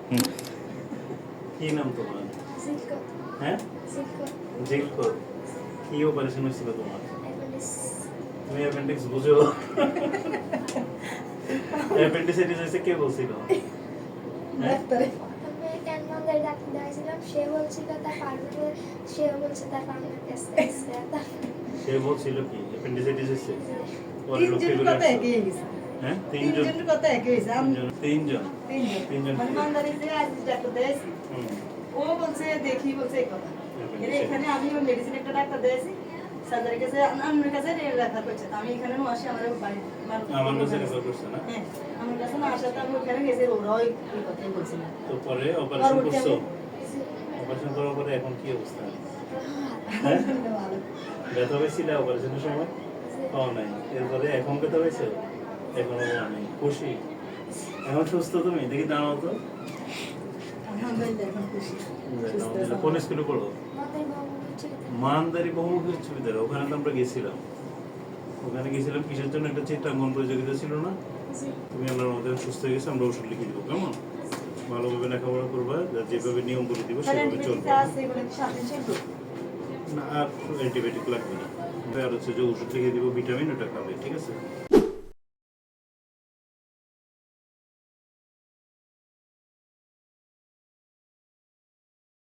কি নাম তোমার? জিলকো। হ্যাঁ, জিলকো। জিলকো। কি অপারেশন হয়েছিল তোমার? অ্যাপেন্ডিক্স। তুমি অ্যাপেন্ডিক্স বুঝো? অ্যাপেন্ডিসাইটিস হয়েছে কে বলছিল? হ্যাঁ? আমি ক্যানমান্দার ডাক্তার দেখাইছিলাম, সে বলছিল তার পারবে, সেও বলছে তার পারবে কাছে আছে। সে বলছিল কি অ্যাপেন্ডিসাইটিস হয়েছে? পরে তিনজনের লক্ষ্য করে কথা আসছো? একই হয়েছে। হ্যাঁ, তিনজন। তিনজনের কথা একই হয়েছে। তিনজন। তিনজন। মানে মান্দারে যে আজ ডাক্তার দেখাইছি, হুম। ও বলছে দেখি বলছে এই কথা। এর এখানে আমি মেডিসিন একটা ডাক্তার দেখাইছি, সার্জারির কাছে আমার কাছে রেফার করছে। তো আমি এখানে আসি আমার বাড়ি আমার কাছে রেফার করছে না? হ্যাঁ, আমার কাছে না আসাতে আমি ওখানে গেছি, ওরাও এই কথাই বলছিল। তো পরে অপারেশন পরবর্তী করছো? আমি- অপারেশন করার পরে এখন কি অবস্থা? হ্যাঁ? ভালো। ব্যথা পেয়েছিল অপারেশনের সময়? পাও নাই। এরপরে এখন ব্যথা পেয়েছো? এখনো পাও নাই। খুশি? এখন সুস্থ তুমি? দেখি দাঁড়াও তো। আলহামদুলিল্লাহ, এখন খুশি। সুস্থ আছে। কোন স্কুলে পড়ো? মাথায় বাবু ছিল। মানদারি বহুমুখী উচ্চ বিদ্যালয়, ওখানে তো আমরা গেছিলাম। ওখানে গেছিলাম কিসের জন্য? একটা চিত্রাঙ্কন প্রতিযোগিতা ছিল না? জি। তুমি আল্লাহর মধ্যে সুস্থ হয়ে গেছো, আমরা ওষুধ লিখে দিব, কেমন? ভালোভাবে লেখাপড়া করবা, যেভাবে নিয়ম করে দিব তাহলে সেভাবে চলবে। অ্যান্টিবায়োটিক আছে, এগুলো কি সাথে চলবে? না, আর অ্যান্টিবায়োটিক লাগবে না। আর হচ্ছে যে ওষুধ লিখে দিব ভিটামিন, ওটা খাবে, ঠিক আছে?